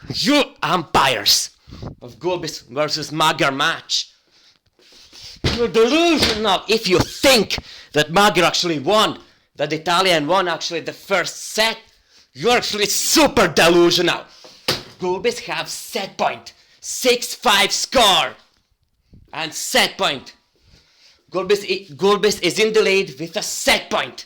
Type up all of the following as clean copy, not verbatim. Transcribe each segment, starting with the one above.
You umpires of Gulbis versus Magyar match. You're delusional if you think that Magyar actually won, that the Italian won actually the first set. You're actually super delusional. Gulbis have set point. 6-5 score. And set point. Gulbis is in the lead with a set point.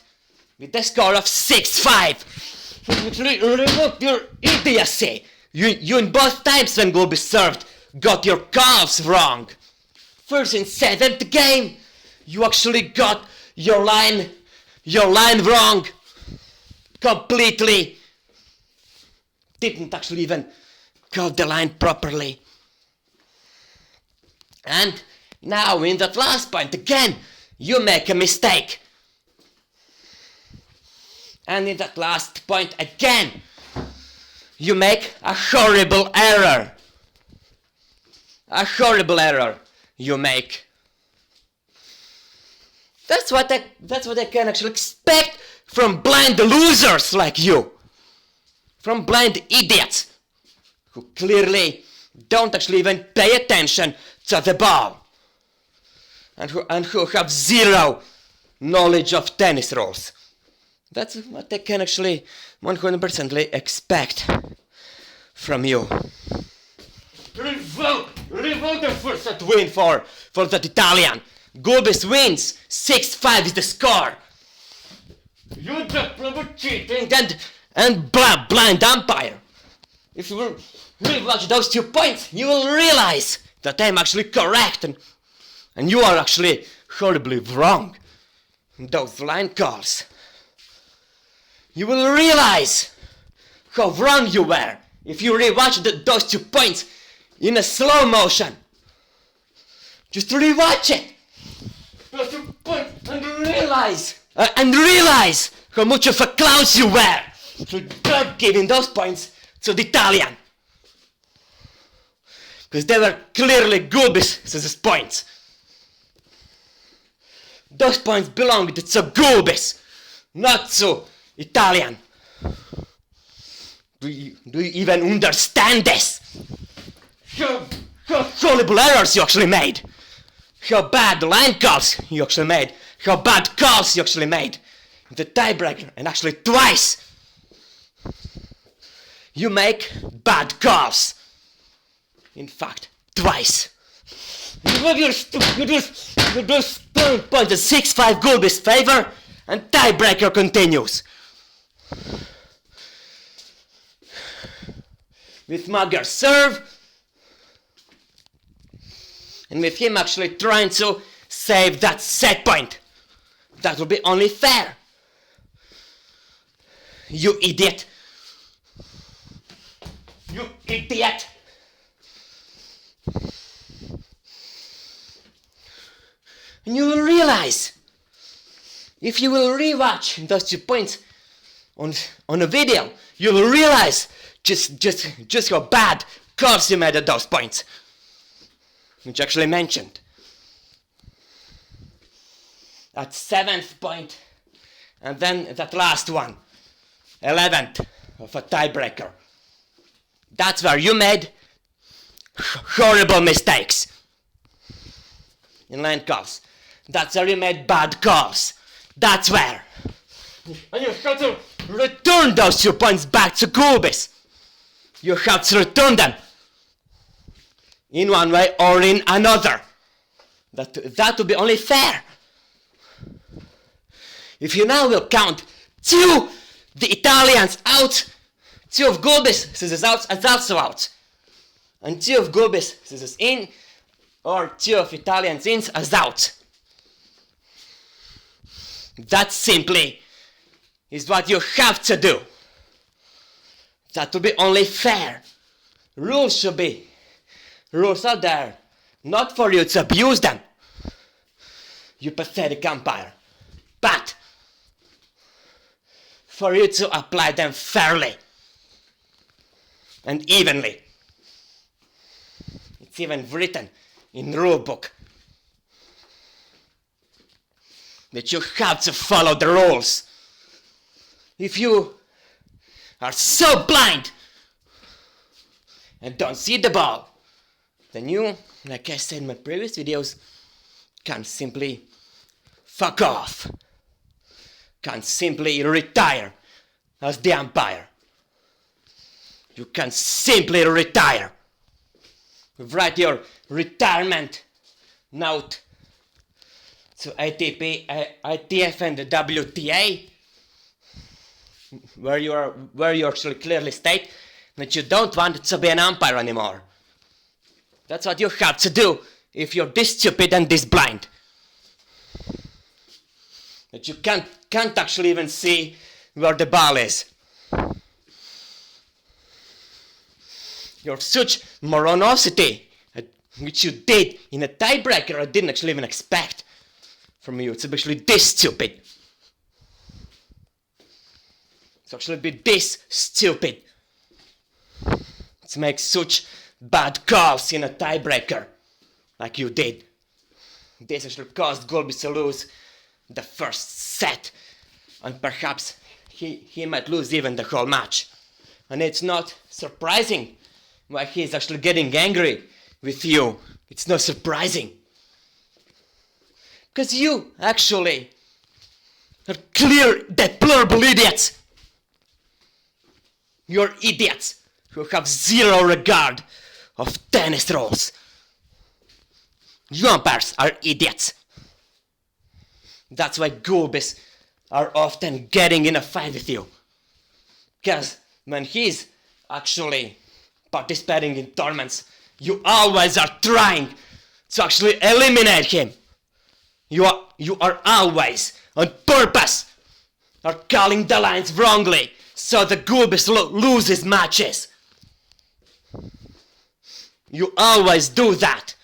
With the score of 6-5. Look, your idiocy. You in both times when Gulbis served got your calves wrong. First in 7th game, you actually got your line wrong. Completely. Didn't actually even got the line properly. And now in that last point again, you make a mistake. And in that last point again, you make a horrible error. A horrible error you make. That's what I can actually expect from blind losers like you. From blind idiots who clearly don't actually even pay attention to the ball. And who have zero knowledge of tennis rules. That's what I can actually 100% expect from you. Revolt the first set win for that Italian. Gulbis wins. 6-5 is the score. You just proper cheating and blind umpire. If you will really watch those 2 points, you will realize that I'm actually correct and you are actually horribly wrong in those line calls. You will realize how wrong you were if you rewatch those 2 points in a slow motion. Just rewatch it. Those 2 points and realize how much of a clown you were for not giving those points to the Italian. Because they were clearly Gulbis' points. Those points belonged to Gulbis, not to Italian. Do you even understand this? How horrible errors you actually made. How bad line calls you actually made. How bad calls you actually made. The tiebreaker, and actually twice. You make bad calls. In fact, twice. You just point at 6-5 Gulbis' favor, and tiebreaker continues. With Magyar serve, and with him actually trying to save that set point. That would be only fair. You idiot. You idiot. And you will realize, if you will rewatch those 2 points on a video, you will realize just how bad calls you made at those points, which I actually mentioned. That 7th point, and then that last one, 11th of a tiebreaker. That's where you made horrible mistakes in line calls. That's where you made bad calls. That's where. And you have to return those 2 points back to Gulbis. You have to return them in one way or in another. That would be only fair. If you now will count 2 the Italians out, 2 of Gulbis is out as also out, and 2 of Gulbis is in, or 2 of Italians in as out. That simply is what you have to do. That would be only fair. Rules are there, not for you to abuse them, you pathetic umpire, but for you to apply them fairly and evenly. It's even written in the rule book that you have to follow the rules. If you are so blind and don't see the ball, then you, like I said in my previous videos, can simply fuck off. Can simply retire as the umpire. You can simply retire. Write your retirement note to ATP, ITF and the WTA, where you actually clearly state that you don't want to be an umpire anymore. That's what you have to do if you're this stupid and this blind. That you can't actually even see where the ball is. You're such moronosity, which you did in a tiebreaker I didn't actually even expect from you. It's actually this stupid. It's actually be this stupid. To make such bad calls in a tiebreaker like you did. This actually caused Gulbis to lose the first set, and perhaps he might lose even the whole match. And it's not surprising why he's actually getting angry with you. It's not surprising. Because you actually are clear deplorable idiots. You're idiots who have zero regard of tennis rules. You umpires are idiots. That's why Gulbis are often getting in a fight with you. Because when he's actually participating in tournaments, you always are trying to actually eliminate him. You are always on purpose are calling the lines wrongly so the Gulbis loses matches. You always do that.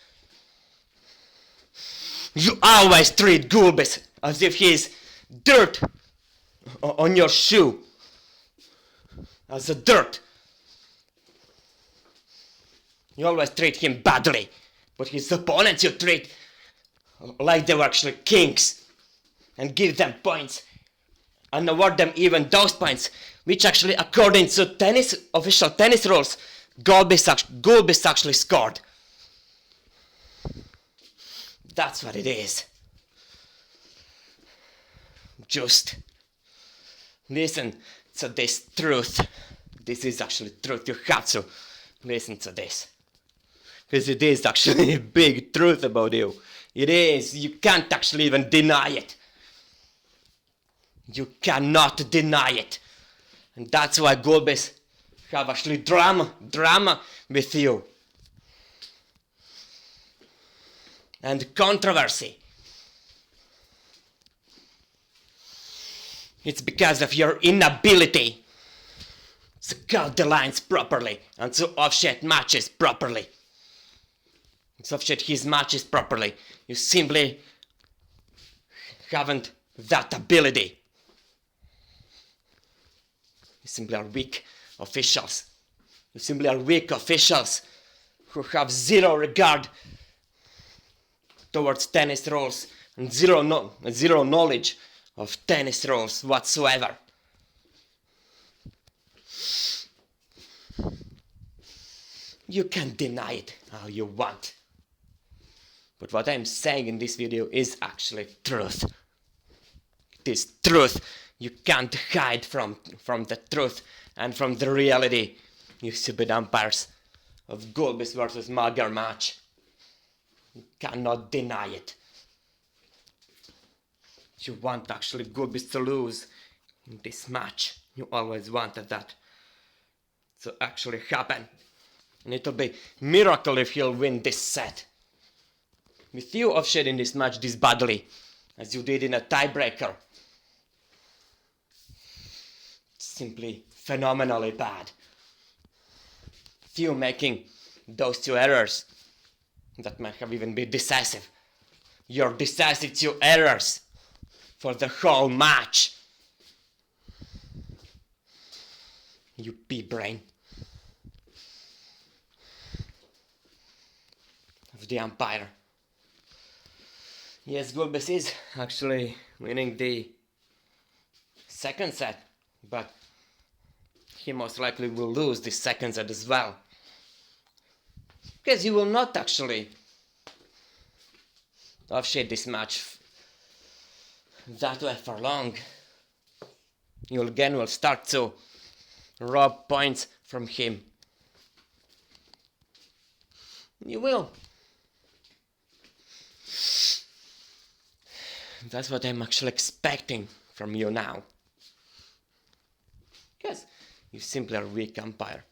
You always treat Gulbis as if he's dirt on your shoe. As a dirt. You always treat him badly, but his opponents you treat like they were actually kings and give them points and award them even those points which actually, according to official tennis rules, Gulbis actually scored. That's what it is. Just listen to this truth. This is actually truth. You have to listen to this. Because it is actually a big truth about you. It is. You can't actually even deny it. You cannot deny it. And that's why Gulbis have actually drama with you. And controversy. It's because of your inability to cut the lines properly and to offset matches properly. To offset his matches properly. You simply haven't that ability. You simply are weak officials. You simply are weak officials who have zero regard towards tennis rules and zero knowledge of tennis rules whatsoever. You can deny it all you want. But what I'm saying in this video is actually truth. It is truth. You can't hide from the truth and from the reality, you stupid umpires, of Gulbis versus Magyar match. You cannot deny it. You want actually Gulbis to lose in this match. You always wanted that to actually happen. And it'll be a miracle if he'll win this set. With you offsetting this match this badly, as you did in a tiebreaker. Simply phenomenally bad. With you making those two errors that might have even been decisive. Your decisive two errors for the whole match. You pea-brain of the umpire. Yes, Gulbis is actually winning the second set, but he most likely will lose the second set as well. Because you will not actually officiate this match that way for long. You again will start to rob points from him. You will. That's what I'm actually expecting from you now. Yes, you simply are a weak umpire.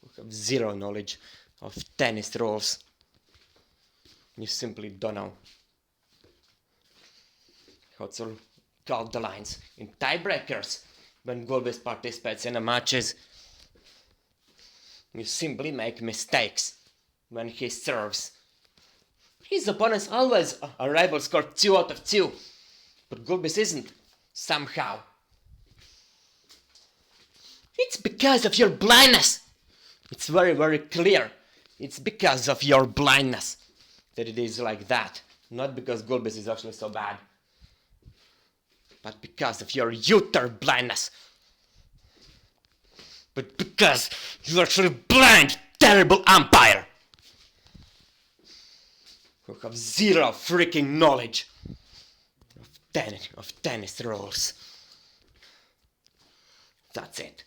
You have zero knowledge of tennis rules. You simply don't know how to call the lines. In tiebreakers, when Gulbis participates in the matches, you simply make mistakes when he serves. His opponents always are able to score 2 out of 2, but Gulbis isn't, somehow. It's because of your blindness. It's very, very clear. It's because of your blindness that it is like that. Not because Gulbis is actually so bad, but because of your utter blindness. But because you're actually blind, terrible umpire who have zero freaking knowledge of tennis rules. That's it.